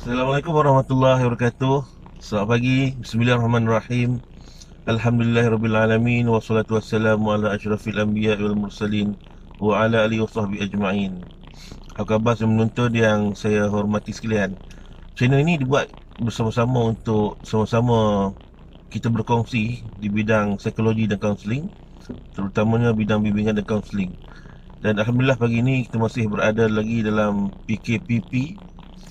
Assalamualaikum warahmatullahi wabarakatuh. Selamat pagi. Bismillahirrahmanirrahim. Alhamdulillahirabbil wassalatu wassalamu ala asyrafil anbiya wal mursalin wa ala alihi wasahbihi ajma'in. Apa khabar semua menonton yang saya hormati sekalian? Channel ini dibuat bersama-sama untuk sama-sama kita berkongsi di bidang psikologi dan kaunseling, terutamanya bidang bimbingan dan kaunseling. Dan alhamdulillah pagi ini kita masih berada lagi dalam PKPP.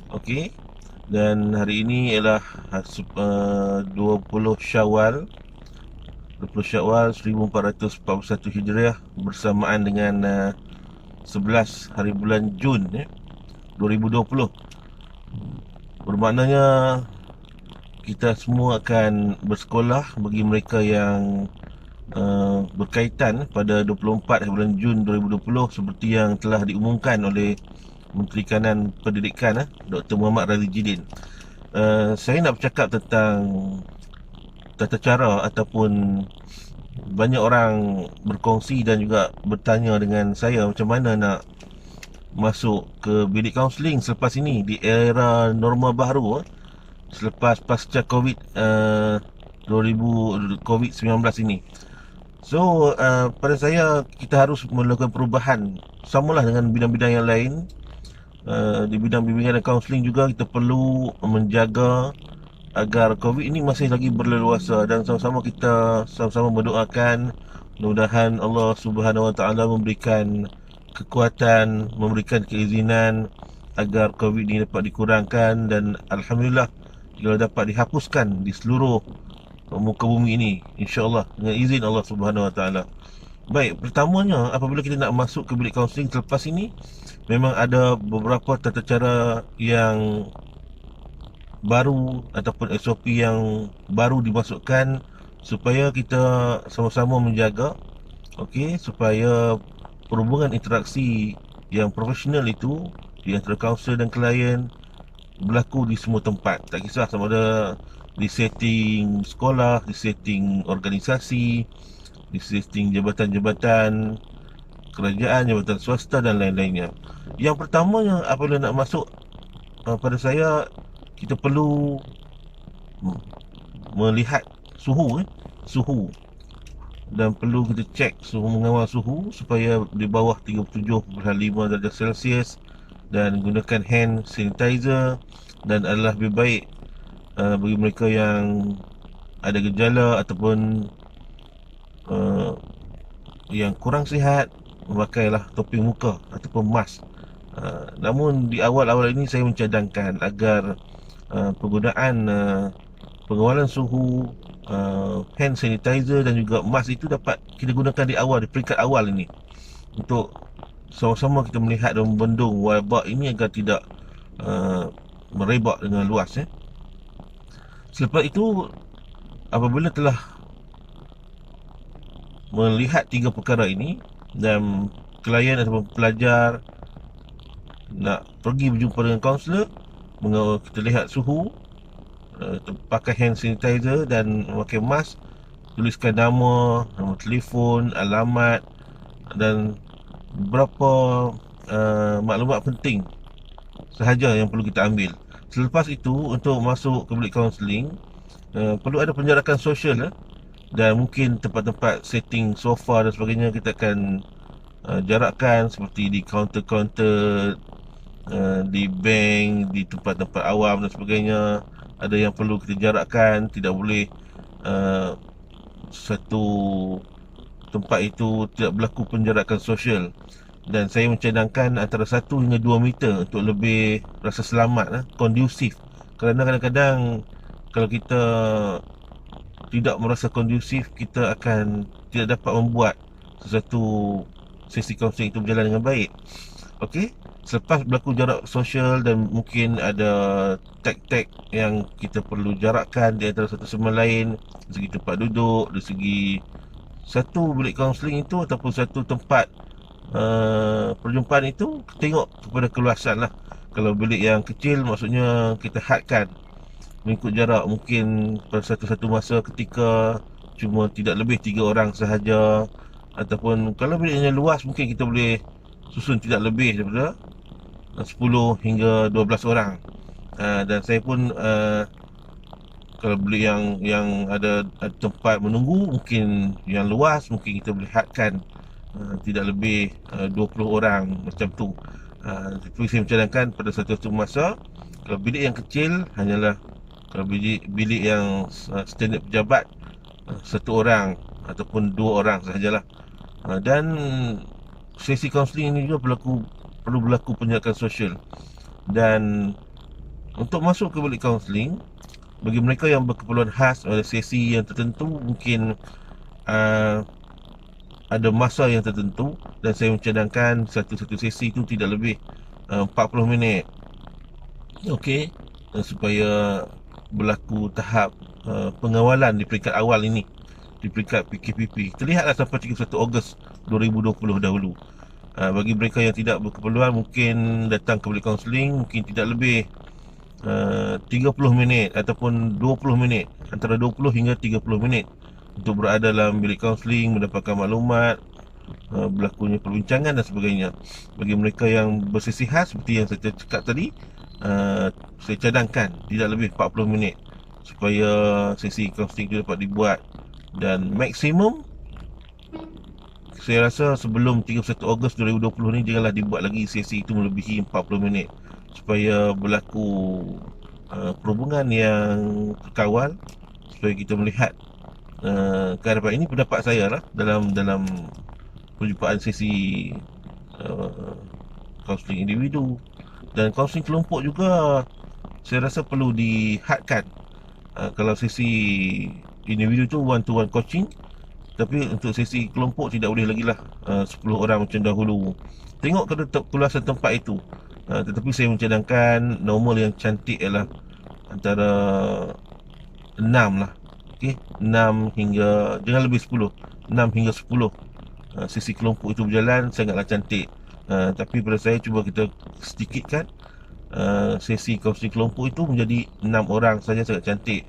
Okey. Dan hari ini ialah 20 Syawal 1441 Hijriah, bersamaan dengan 11 hari bulan Jun 2020. Bermaknanya kita semua akan bersekolah bagi mereka yang berkaitan pada 24 hari bulan Jun 2020 seperti yang telah diumumkan oleh Menteri Kanan Pendidikan Dr. Muhammad Razif Jidin. Saya nak bercakap tentang tata cara ataupun banyak orang berkongsi dan juga bertanya dengan saya macam mana nak masuk ke bilik kaunseling selepas ini di era normal baru selepas pasca COVID-19 ini. So pada saya kita harus melakukan perubahan samalah dengan bidang-bidang yang lain. Di bidang bimbingan dan kaunseling juga kita perlu menjaga agar COVID ini masih lagi berleluasa, dan kita sama-sama mendoakan mudah-mudahan Allah Subhanahu Wa Taala memberikan kekuatan, memberikan keizinan agar COVID ini dapat dikurangkan, dan alhamdulillah jika dapat dihapuskan di seluruh muka bumi ini, insya-Allah dengan izin Allah Subhanahu Wa Taala. Baik, pertamanya apabila kita nak masuk ke bilik kaunseling selepas ini, memang ada beberapa tata cara yang baru ataupun SOP yang baru dimasukkan supaya kita sama-sama menjaga, okey, supaya perhubungan interaksi yang profesional itu di antara kaunselor dan klien berlaku di semua tempat. Tak kisah sama ada di setting sekolah, di setting organisasi, di setting jabatan-jabatan kerajaan, jabatan swasta dan lain-lainnya. Yang pertamanya apabila nak masuk, pada saya kita perlu melihat suhu dan perlu kita cek suhu, mengawal suhu supaya di bawah 37.5 darjah Celsius, dan gunakan hand sanitizer. Dan adalah lebih baik bagi mereka yang ada gejala ataupun yang kurang sihat, memakailah topeng muka ataupun mask. Namun di awal-awal ini saya mencadangkan agar penggunaan pengawalan suhu, hand sanitizer dan juga mask itu dapat kita gunakan di awal, di peringkat awal ini, untuk sama-sama kita melihat dan membendung wabak ini agar tidak merebak dengan luas. Selepas itu, apabila telah melihat tiga perkara ini dan klien ataupun pelajar nak pergi berjumpa dengan kaunselor, kita lihat suhu, pakai hand sanitizer dan memakai mask, tuliskan nama, nombor telefon, alamat dan beberapa maklumat penting sahaja yang perlu kita ambil. Selepas itu, untuk masuk ke bilik kaunseling, perlu ada penjarakan sosial, dan mungkin tempat-tempat setting sofa dan sebagainya kita akan jarakkan, seperti di kaunter-kaunter, di bank, di tempat-tempat awam dan sebagainya. Ada yang perlu kita jarakkan, tidak boleh satu tempat itu tidak berlaku penjarakan sosial. Dan saya mencadangkan antara 1 hingga 2 meter untuk lebih rasa selamat, kondusif. Kerana kadang-kadang kalau kita tidak merasa kondusif, kita akan tidak dapat membuat sesuatu sesi kaunseling itu berjalan dengan baik. Okey, selepas berlaku jarak sosial dan mungkin ada tag-tag yang kita perlu jarakkan di antara satu sama lain, dari segi tempat duduk, dari segi satu bilik kaunseling itu ataupun satu tempat perjumpaan itu, tengok kepada keluasan lah. Kalau bilik yang kecil, maksudnya kita hadkan mengikut jarak, mungkin pada satu-satu masa ketika cuma tidak lebih 3 orang sahaja. Ataupun kalau biliknya luas, mungkin kita boleh susun tidak lebih daripada 10 hingga 12 orang. Dan saya pun kalau beli yang ada tempat menunggu mungkin yang luas, mungkin kita melihatkan tidak lebih 20 orang macam tu. Tapi saya mencadangkan pada satu masa, kalau bilik yang kecil hanyalah, kalau bilik yang standard pejabat, satu orang ataupun dua orang sahajalah. Dan sesi kaunseling ini juga perlu berlaku penjagaan sosial. Dan untuk masuk ke bilik kaunseling, bagi mereka yang berkeperluan khas pada sesi yang tertentu, mungkin uh, ada masa yang tertentu, dan saya mencadangkan satu sesi itu tidak lebih 40 minit. Okey, supaya berlaku tahap pengawalan di peringkat awal ini, di peringkat PKPP. Terlihatlah sampai 31 Ogos 2020 dahulu. Bagi mereka yang tidak berkeperluan, mungkin datang ke bilik kaunseling mungkin tidak lebih 30 minit ataupun 20 minit, antara 20 hingga 30 minit untuk berada dalam bilik kaunseling, mendapatkan maklumat, berlakunya perbincangan dan sebagainya. Bagi mereka yang bersesi khas seperti yang saya cakap tadi, saya cadangkan tidak lebih 40 minit supaya sesi kaunseling itu dapat dibuat. Dan maksimum, saya rasa sebelum 31 Ogos 2020 ni janganlah dibuat lagi sesi itu melebihi 40 minit, supaya berlaku perhubungan yang terkawal, supaya kita melihat kehadapan. Ini pendapat saya lah dalam perjumpaan sesi kaunseling individu. Dan kaunseling kelompok juga saya rasa perlu dihadkan. Kalau sesi individu tu one to one coaching, tapi untuk sesi kelompok tidak boleh lagi lah 10 orang macam dahulu. Tengok keluasan tempat itu. Tetapi saya mencadangkan normal yang cantik ialah antara 6 lah. Okey, 6 hingga, jangan lebih 10. 6 hingga 10 sesi kelompok itu berjalan sangatlah cantik. Tapi pada saya, cuba kita sedikitkan sesi kaunseling kelompok itu menjadi 6 orang saja, sangat cantik.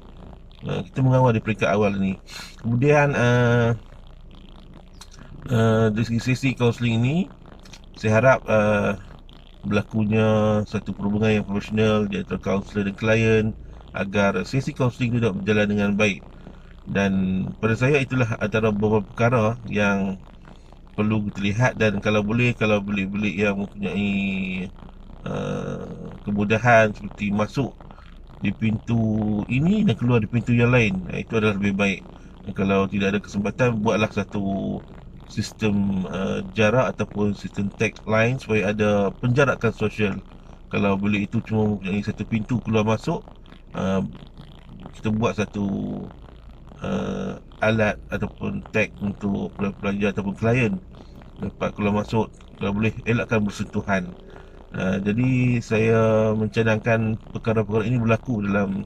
Kita mengawal di peringkat awal ni. Kemudian dari sesi kaunseling ini, saya harap berlakunya satu perhubungan yang profesional di antara kaunselor dan klien, agar sesi kaunseling itu dapat berjalan dengan baik. Dan pada saya, itulah antara beberapa perkara yang perlu kita lihat. Dan kalau boleh, kalau bilik-bilik yang mempunyai kemudahan seperti masuk di pintu ini dan keluar di pintu yang lain, itu adalah lebih baik. Dan kalau tidak ada kesempatan, buatlah satu sistem jarak ataupun sistem tag line supaya ada penjarakan sosial. Kalau bilik itu cuma mempunyai satu pintu keluar masuk, kita buat satu alat ataupun tag untuk pelajar ataupun klien dapat keluar masuk. Kalau boleh, elakkan bersentuhan. Jadi saya mencadangkan perkara-perkara ini berlaku dalam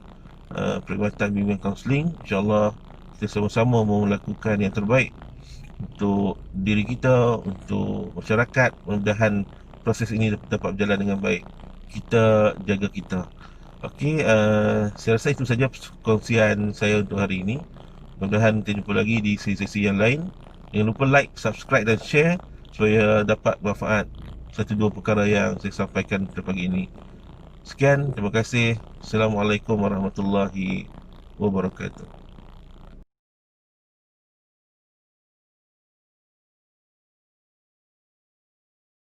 perkhidmatan bimbingan kaunseling. InsyaAllah kita sama-sama melakukan yang terbaik untuk diri kita, untuk masyarakat. Mudah-mudahan proses ini dapat berjalan dengan baik. Kita jaga kita. Okey, saya rasa itu saja kongsian saya untuk hari ini. Mudah-mudahan kita jumpa lagi di sesi-sesi yang lain. Jangan lupa like, subscribe dan share supaya dapat manfaat satu dua perkara yang saya sampaikan pada pagi ini. Sekian, terima kasih. Assalamualaikum warahmatullahi wabarakatuh.